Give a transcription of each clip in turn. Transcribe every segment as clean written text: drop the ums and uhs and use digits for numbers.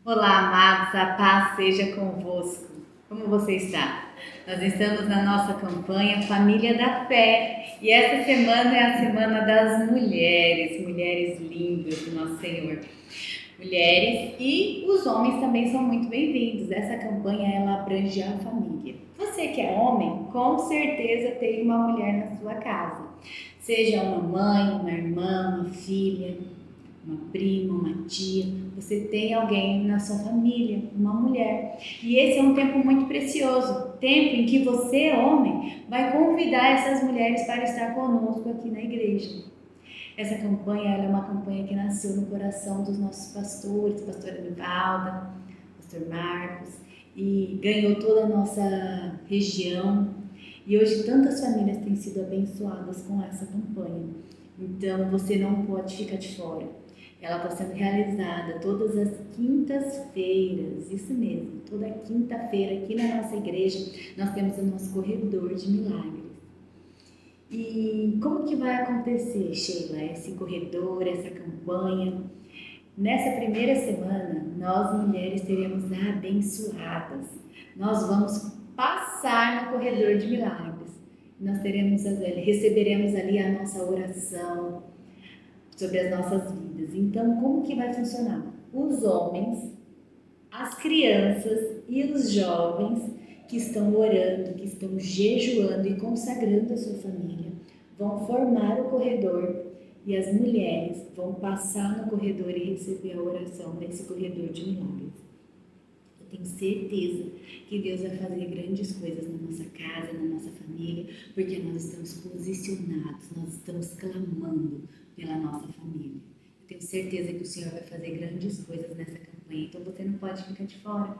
Olá, amados, a paz seja convosco. Como você está? Nós estamos na nossa campanha Família da Fé e essa semana é a Semana das Mulheres, mulheres lindas do nosso Senhor. Mulheres e os homens também são muito bem-vindos. Essa campanha ela abrange a família. Você que é homem, com certeza tem uma mulher na sua casa. Seja uma mãe, uma irmã, uma filha, uma prima, uma tia, você tem alguém na sua família, uma mulher. E esse é um tempo muito precioso, tempo em que você, homem, vai convidar essas mulheres para estar conosco aqui na igreja. Essa campanha ela é uma campanha que nasceu no coração dos nossos pastores, pastora Nivalda, pastor Marcos, e ganhou toda a nossa região. E hoje tantas famílias têm sido abençoadas com essa campanha. Então você não pode ficar de fora. Ela está sendo realizada todas as quintas-feiras, isso mesmo, toda quinta-feira aqui na nossa igreja nós temos o nosso corredor de milagres. E como que vai acontecer, Sheila, esse corredor, essa campanha? Nessa primeira semana, nós mulheres seremos abençoadas. Nós vamos passar no corredor de milagres. Nós receberemos ali a nossa oração sobre as nossas vidas. Então, como que vai funcionar? Os homens, as crianças e os jovens que estão orando, que estão jejuando e consagrando a sua família, vão formar o corredor e as mulheres vão passar no corredor e receber a oração nesse corredor de milagres. Eu tenho certeza que Deus vai fazer grandes coisas na nossa casa, na nossa família, porque nós estamos posicionados, nós estamos clamando pela nossa família. Eu tenho certeza que o Senhor vai fazer grandes coisas nessa campanha, então você não pode ficar de fora.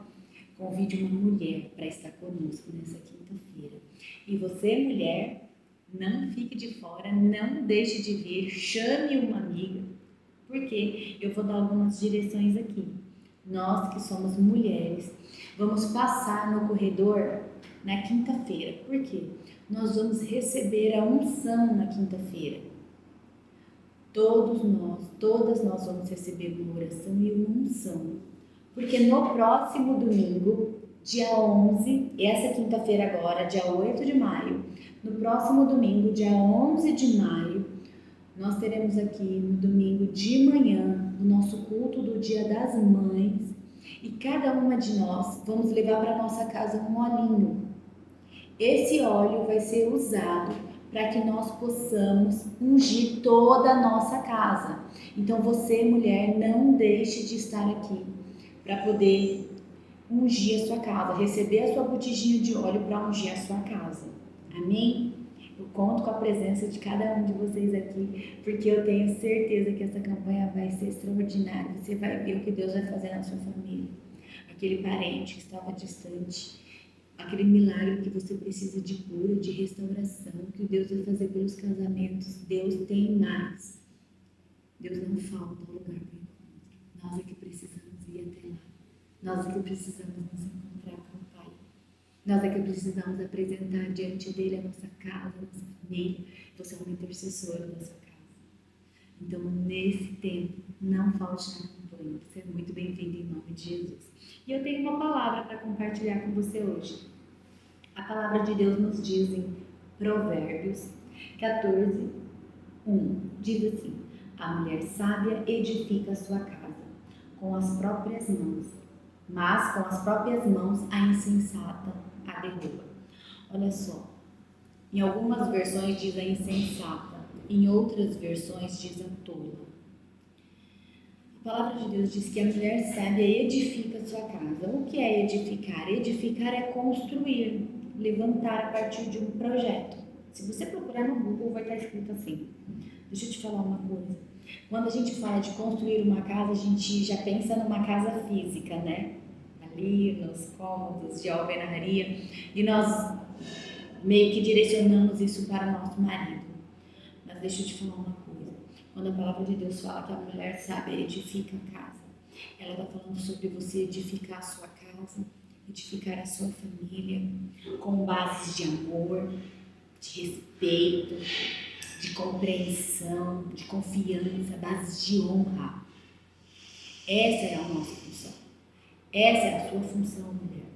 Convide uma mulher para estar conosco nessa quinta-feira. E você, mulher, não fique de fora, não deixe de vir, chame uma amiga, porque eu vou dar algumas direções aqui. Nós que somos mulheres, vamos passar no corredor na quinta-feira. Por quê? Nós vamos receber a unção na quinta-feira. Todas nós vamos receber uma oração e uma unção. Porque no próximo domingo, dia 11, essa quinta-feira agora, dia 8 de maio, no próximo domingo, dia 11 de maio, nós teremos aqui no domingo de manhã o nosso culto do Dia das Mães e cada uma de nós vamos levar para nossa casa um olhinho. Esse óleo vai ser usado para que nós possamos ungir toda a nossa casa. Então você, mulher, não deixe de estar aqui para poder ungir a sua casa, receber a sua botijinha de óleo para ungir a sua casa. Amém? Eu conto com a presença de cada um de vocês aqui, porque eu tenho certeza que essa campanha vai ser extraordinária. Você vai ver o que Deus vai fazer na sua família. Aquele parente que estava distante, aquele milagre que você precisa de cura, de restauração, que Deus vai fazer pelos casamentos. Deus tem mais. Deus não falta lugar para encontro. Nós é que precisamos ir até lá. Nós é que precisamos nos encontrar com o Pai. Nós é que precisamos apresentar diante dele a nossa casa, a nossa família. Você é uma intercessora da sua casa. Então, nesse tempo, não falte na campanha. Você é muito bem-vindo em nome de Jesus. E eu tenho uma palavra para compartilhar com você hoje. A palavra de Deus nos diz em Provérbios 14, 1. Diz assim: a mulher sábia edifica a sua casa com as próprias mãos, mas com as próprias mãos a insensata a derruba. Olha só, em algumas versões diz a insensata, em outras versões diz a tola. A palavra de Deus diz que a mulher sábia edifica a sua casa. O que é edificar? Edificar é construir, levantar a partir de um projeto. Se você procurar no Google vai estar escrito assim. Deixa eu te falar uma coisa. Quando a gente fala de construir uma casa, a gente já pensa numa casa física, né? Ali nos cômodos de alvenaria, e nós meio que direcionamos isso para o nosso marido. Mas deixa eu te falar uma coisa. Quando a palavra de Deus fala que a mulher sábia edifica a casa, ela está falando sobre você edificar a sua casa, edificar a sua família com bases de amor, de respeito, de compreensão, de confiança, bases de honra. Essa é a nossa função. Essa é a sua função, mulher,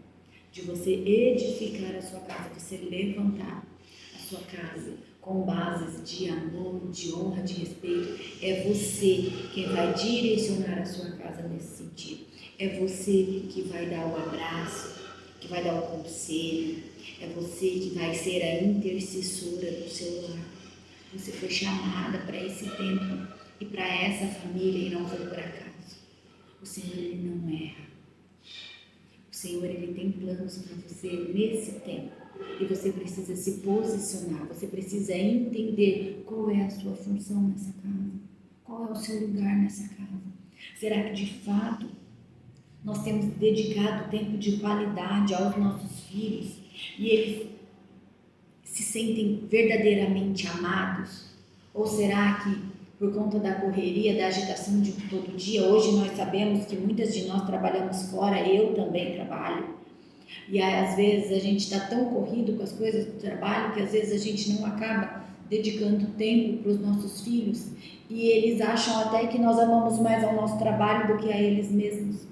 de você edificar a sua casa, você levantar a sua casa com bases de amor, de honra, de respeito. É você quem vai direcionar a sua casa nesse sentido. É você que vai dar o abraço, que vai dar o conselho. É você que vai ser a intercessora do seu lar. Você foi chamada para esse tempo e para essa família e não foi por acaso. O Senhor, Ele não erra. O Senhor, Ele tem planos para você nesse tempo. E você precisa se posicionar, você precisa entender qual é a sua função nessa casa. Qual é o seu lugar nessa casa. Será que de fato nós temos dedicado tempo de qualidade aos nossos filhos e eles se sentem verdadeiramente amados? Ou será que por conta da correria, da agitação de todo dia, hoje nós sabemos que muitas de nós trabalhamos fora, eu também trabalho, e às vezes a gente está tão corrido com as coisas do trabalho que às vezes a gente não acaba dedicando tempo para os nossos filhos e eles acham até que nós amamos mais ao nosso trabalho do que a eles mesmos.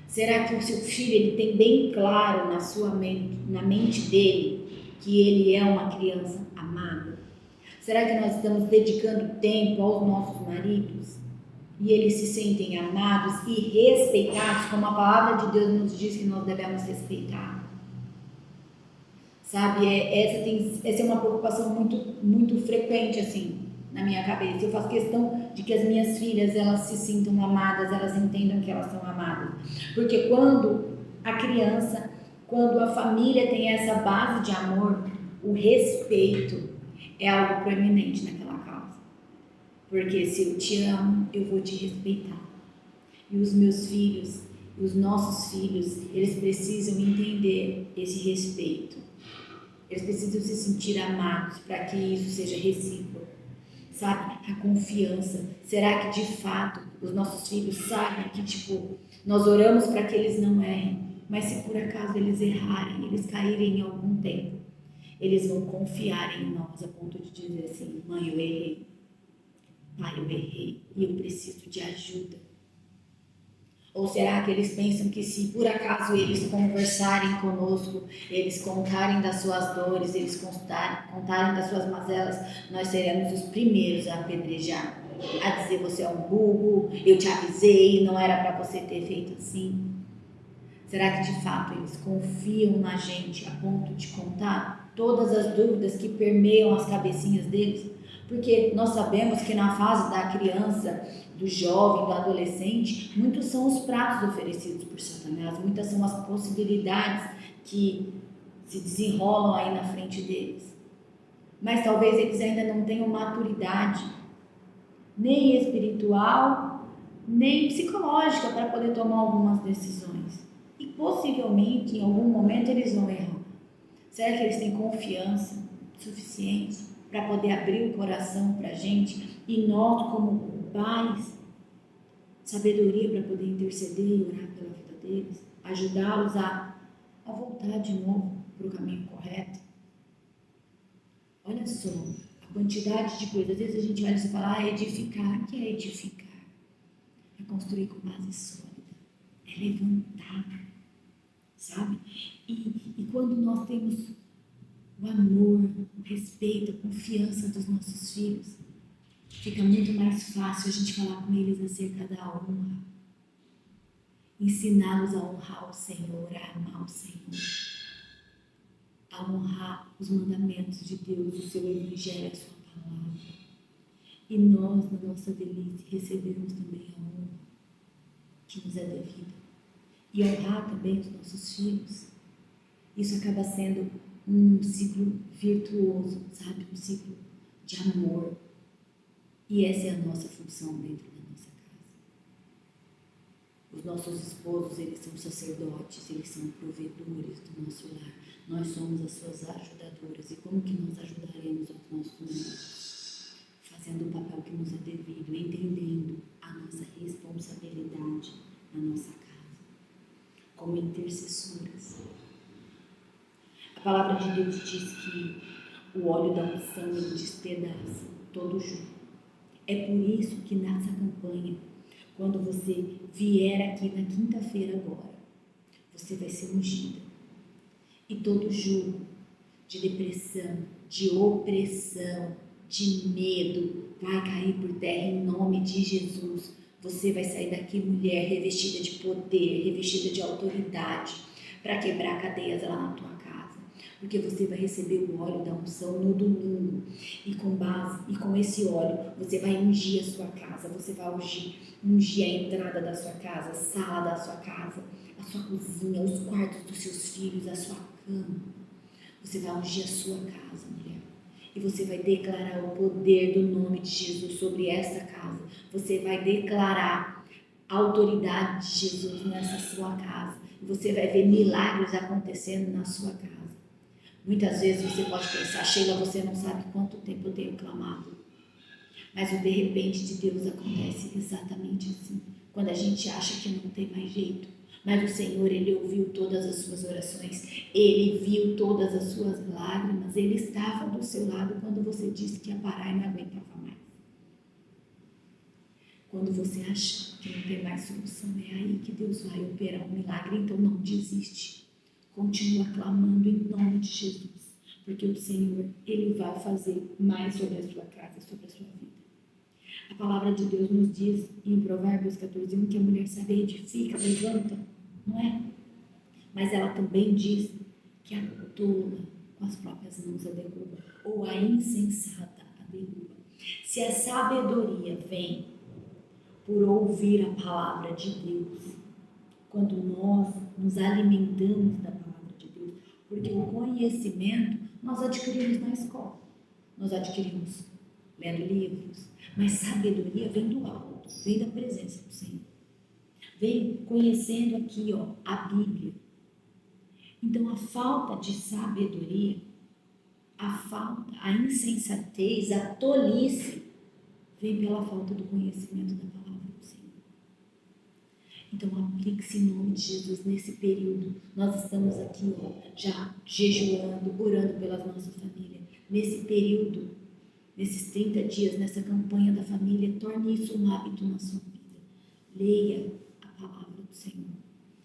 Será que o seu filho ele tem bem claro na sua mente, na mente dele, que ele é uma criança amada? Será que nós estamos dedicando tempo aos nossos maridos e eles se sentem amados e respeitados, como a palavra de Deus nos diz que nós devemos respeitar? Sabe, essa é uma preocupação muito frequente assim na minha cabeça. Eu faço questão de que as minhas filhas elas se sintam amadas, elas entendam que elas são amadas, porque quando a família tem essa base de amor, o respeito é algo proeminente naquela casa. Porque se eu te amo, eu vou te respeitar. E os meus filhos, os nossos filhos, eles precisam entender esse respeito. Eles precisam se sentir amados para que isso seja recíproco. Sabe? A confiança. Será que de fato os nossos filhos sabem que nós oramos para que eles não errem, mas se por acaso eles errarem, eles caírem em algum tempo, eles vão confiar em nós a ponto de dizer assim: mãe, eu errei, pai, eu errei e eu preciso de ajuda? Ou será que eles pensam que se por acaso eles conversarem conosco, eles contarem das suas dores, eles contarem das suas mazelas, nós seremos os primeiros a apedrejar, a dizer: você é um burro, eu te avisei, não era para você ter feito assim? Será que de fato eles confiam na gente a ponto de contar todas as dúvidas que permeiam as cabecinhas deles? Porque nós sabemos que na fase da criança, do jovem, do adolescente, muitos são os pratos oferecidos por Satanás, muitas são as possibilidades que se desenrolam aí na frente deles. Mas talvez eles ainda não tenham maturidade, nem espiritual, nem psicológica, para poder tomar algumas decisões. E possivelmente, em algum momento, eles vão errar. Será que eles têm confiança suficiente para poder abrir o coração para a gente? E nós, como pais, sabedoria para poder interceder e orar pela vida deles? Ajudá-los a voltar de novo para o caminho correto? Olha só, a quantidade de coisas. Às vezes a gente olha e fala: edificar. O que é edificar? É construir com base sólida. É levantar. Sabe? E quando nós temos o amor, o respeito, a confiança dos nossos filhos, fica muito mais fácil a gente falar com eles acerca da honra. Ensiná-los a honrar o Senhor, a amar o Senhor, a honrar os mandamentos de Deus, o seu Evangelho, a sua palavra. E nós, na nossa velhice, recebemos também a honra que nos é devida. E honrar também os nossos filhos. Isso acaba sendo um ciclo virtuoso, sabe? Um ciclo de amor. E essa é a nossa função dentro da nossa casa. Os nossos esposos, eles são sacerdotes, eles são provedores do nosso lar. Nós somos as suas ajudadoras. E como que nós ajudaremos aos nossos maridos? Fazendo o papel que nos é devido, entendendo a nossa responsabilidade na nossa casa, como intercessoras. A palavra de Deus diz que o óleo da unção ele despedaça todo o jugo. É por isso que nessa campanha, quando você vier aqui na quinta-feira agora, você vai ser ungida. E todo jugo de depressão, de opressão, de medo vai cair por terra em nome de Jesus. Você vai sair daqui, mulher, revestida de poder, revestida de autoridade, para quebrar cadeias lá na tua casa. Porque você vai receber o óleo da unção no domingo. E com esse óleo, você vai ungir a sua casa. Você vai ungir a entrada da sua casa, a sala da sua casa, a sua cozinha, os quartos dos seus filhos, a sua cama. Você vai ungir a sua casa, mulher. E você vai declarar o poder do nome de Jesus sobre essa casa. Você vai declarar a autoridade de Jesus nessa sua casa. E você vai ver milagres acontecendo na sua casa. Muitas vezes você pode pensar, Sheila, você não sabe quanto tempo eu tenho clamado. Mas o de repente de Deus acontece exatamente assim. Quando a gente acha que não tem mais jeito. Mas o Senhor, Ele ouviu todas as suas orações. Ele viu todas as suas lágrimas. Ele estava do seu lado quando você disse que ia parar e não aguentava mais. Quando você acha que não tem mais solução, é aí que Deus vai operar um milagre. Então não desiste. Continua clamando em nome de Jesus. Porque o Senhor, Ele vai fazer mais sobre a sua casa, sobre a sua vida. A palavra de Deus nos diz em Provérbios 14:1 que a mulher sábia edifica, levanta, não é? Mas ela também diz que a tola com as próprias mãos a derruba, ou a insensata a derruba. Se a sabedoria vem por ouvir a palavra de Deus, quando nós nos alimentamos da palavra de Deus, porque o conhecimento nós adquirimos na escola, nós adquirimos lendo livros, mas sabedoria vem do alto, vem da presença do Senhor. Vem conhecendo aqui, a Bíblia. Então a falta de sabedoria, a insensatez, a tolice, vem pela falta do conhecimento da palavra do Senhor. Então aplique-se em nome de Jesus nesse período. Nós estamos aqui, já jejuando, orando pela nossa família. Nesse período, nesses 30 dias, nessa campanha da família, torne isso um hábito na sua vida. Leia a palavra do Senhor.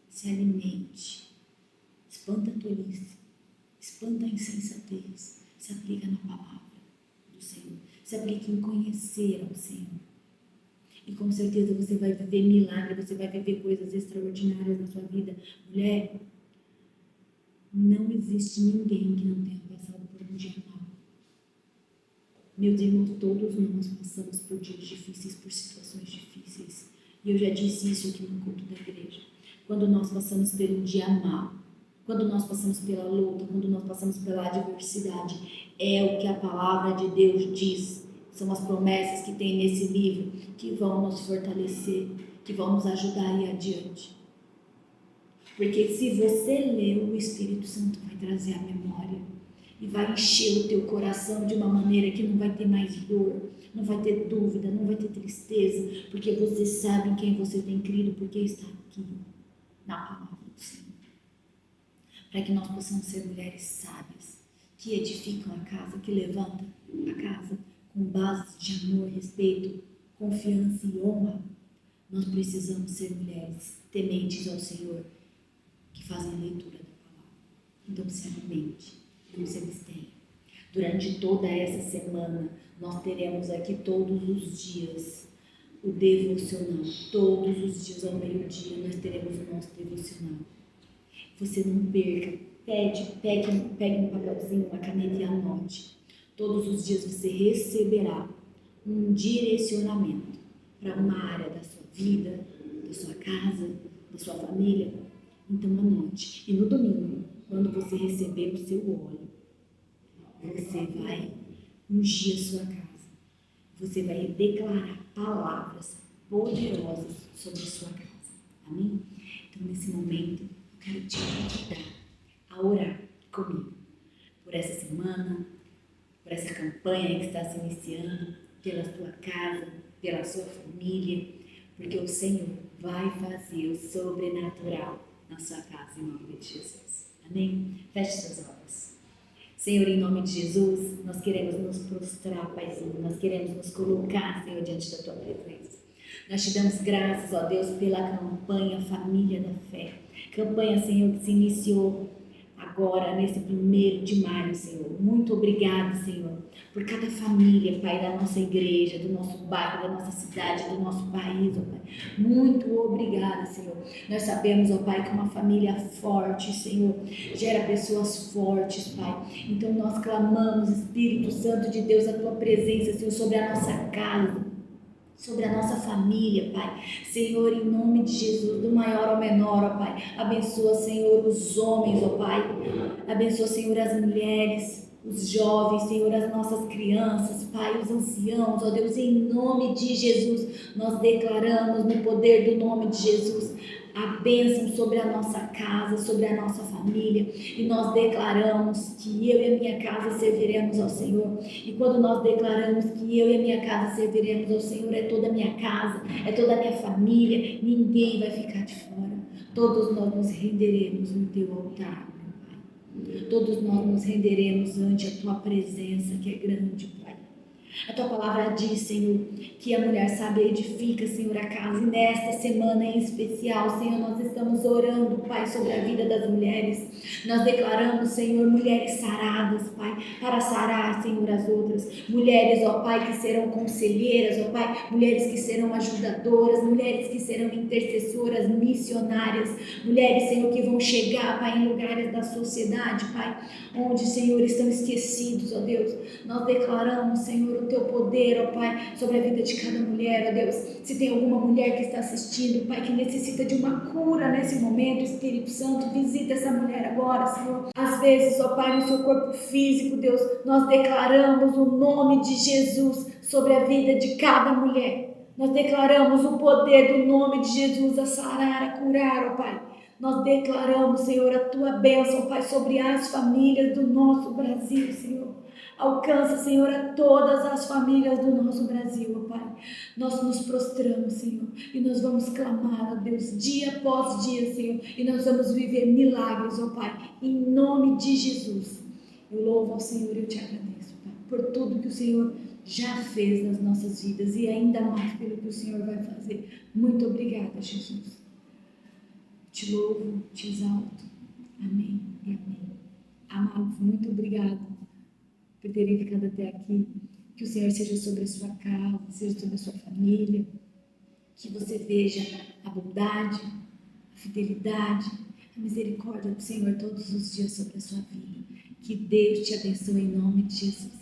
Se alimente. Espanta a tolice. Espanta a insensatez. Se aplica na palavra do Senhor. Se aplique em conhecer ao Senhor. E com certeza você vai viver milagre, você vai viver coisas extraordinárias na sua vida. Mulher, não existe ninguém que não tenha passado por um dia mau. Meus irmãos, todos nós passamos por dias difíceis, por situações difíceis. E eu já disse isso aqui no culto da igreja. Quando nós passamos por um dia mau, quando nós passamos pela luta, quando nós passamos pela adversidade, é o que a palavra de Deus diz. São as promessas que tem nesse livro que vão nos fortalecer, que vão nos ajudar a ir adiante. Porque se você ler, o Espírito Santo vai trazer a memória e vai encher o teu coração de uma maneira que não vai ter mais dor, não vai ter dúvida, não vai ter tristeza, porque você sabe em quem você tem crido, porque está aqui na palavra do Senhor. Para que nós possamos ser mulheres sábias, que edificam a casa, que levantam a casa com bases de amor, respeito, confiança e honra, nós precisamos ser mulheres tementes ao Senhor, que fazem a leitura da palavra. Então se alimente, não se abstenha. Durante toda essa semana, nós teremos aqui todos os dias o devocional. Todos os dias ao meio-dia nós teremos o nosso devocional. Você não perca, pegue um papelzinho, uma caneta e anote. Todos os dias você receberá um direcionamento para uma área da sua vida, da sua casa, da sua família. Então anote. E no domingo, quando você receber o seu óleo, você vai ungir a sua casa. Você vai declarar palavras poderosas sobre a sua casa. Amém? Então nesse momento, eu quero te convidar a orar comigo por essa semana, por essa campanha que está se iniciando, pela tua casa, pela sua família, porque o Senhor vai fazer o sobrenatural na sua casa, em nome de Jesus. Amém? Feche suas olhos. Senhor, em nome de Jesus, nós queremos nos prostrar, Paizinho, nós queremos nos colocar, Senhor, diante da tua presença. Nós te damos graças, ó Deus, pela campanha Família da Fé. Campanha, Senhor, que se iniciou agora, nesse 1º de maio, Senhor. Muito obrigado, Senhor, por cada família, Pai, da nossa igreja, do nosso bairro, da nossa cidade, do nosso país, ó Pai. Muito obrigada, Senhor. Nós sabemos, ó Pai, que uma família forte, Senhor, gera pessoas fortes, Pai. Então nós clamamos, Espírito Santo de Deus, a Tua presença, Senhor, sobre a nossa casa, sobre a nossa família, Pai. Senhor, em nome de Jesus, do maior ao menor, ó Pai. Abençoa, Senhor, os homens, ó Pai. Abençoa, Senhor, as mulheres, os jovens, Senhor, as nossas crianças, Pai, os anciãos, ó Deus, em nome de Jesus, nós declaramos no poder do nome de Jesus a bênção sobre a nossa casa, sobre a nossa família, e nós declaramos que eu e a minha casa serviremos ao Senhor. E quando nós declaramos que eu e a minha casa serviremos ao Senhor, é toda a minha casa, é toda a minha família, ninguém vai ficar de fora. Todos nós nos renderemos no teu altar, meu Pai. Todos nós nos renderemos ante a tua presença, que é grande, Pai. A tua palavra diz, Senhor, que a mulher sábia edifica, Senhor, a casa. E nesta semana em especial, Senhor, nós estamos orando, Pai, sobre a vida das mulheres. Nós declaramos, Senhor, mulheres saradas, Pai, para sarar, Senhor, as outras. Mulheres, ó Pai, que serão conselheiras, ó Pai, mulheres que serão ajudadoras, mulheres que serão intercessoras, missionárias, mulheres, Senhor, que vão chegar, Pai, em lugares da sociedade, Pai, onde, Senhor, estão esquecidos, ó Deus. Nós declaramos, Senhor, o teu poder, ó Pai, sobre a vida de cada mulher, ó Deus. Se tem alguma mulher que está assistindo, Pai, que necessita de uma cura nesse momento, Espírito Santo, visita essa mulher agora, Senhor. Às vezes, ó Pai, no seu corpo físico, Deus, nós declaramos o nome de Jesus sobre a vida de cada mulher. Nós declaramos o poder do nome de Jesus a sarar, a curar, ó Pai. Nós declaramos, Senhor, a tua bênção, Pai, sobre as famílias do nosso Brasil, Senhor. Alcança, Senhor, a todas as famílias do nosso Brasil, ó Pai. Nós nos prostramos, Senhor, e nós vamos clamar, ó Deus, dia após dia, Senhor, e nós vamos viver milagres, ó Pai, em nome de Jesus. Eu louvo ao Senhor e eu te agradeço, Pai, por tudo que o Senhor já fez nas nossas vidas e ainda mais pelo que o Senhor vai fazer. Muito obrigada, Jesus. Te louvo, te exalto. Amém e amém. Amados, muito obrigada por terem ficado até aqui. Que o Senhor seja sobre a sua casa, seja sobre a sua família. Que você veja a bondade, a fidelidade, a misericórdia do Senhor todos os dias sobre a sua vida. Que Deus te abençoe em nome de Jesus.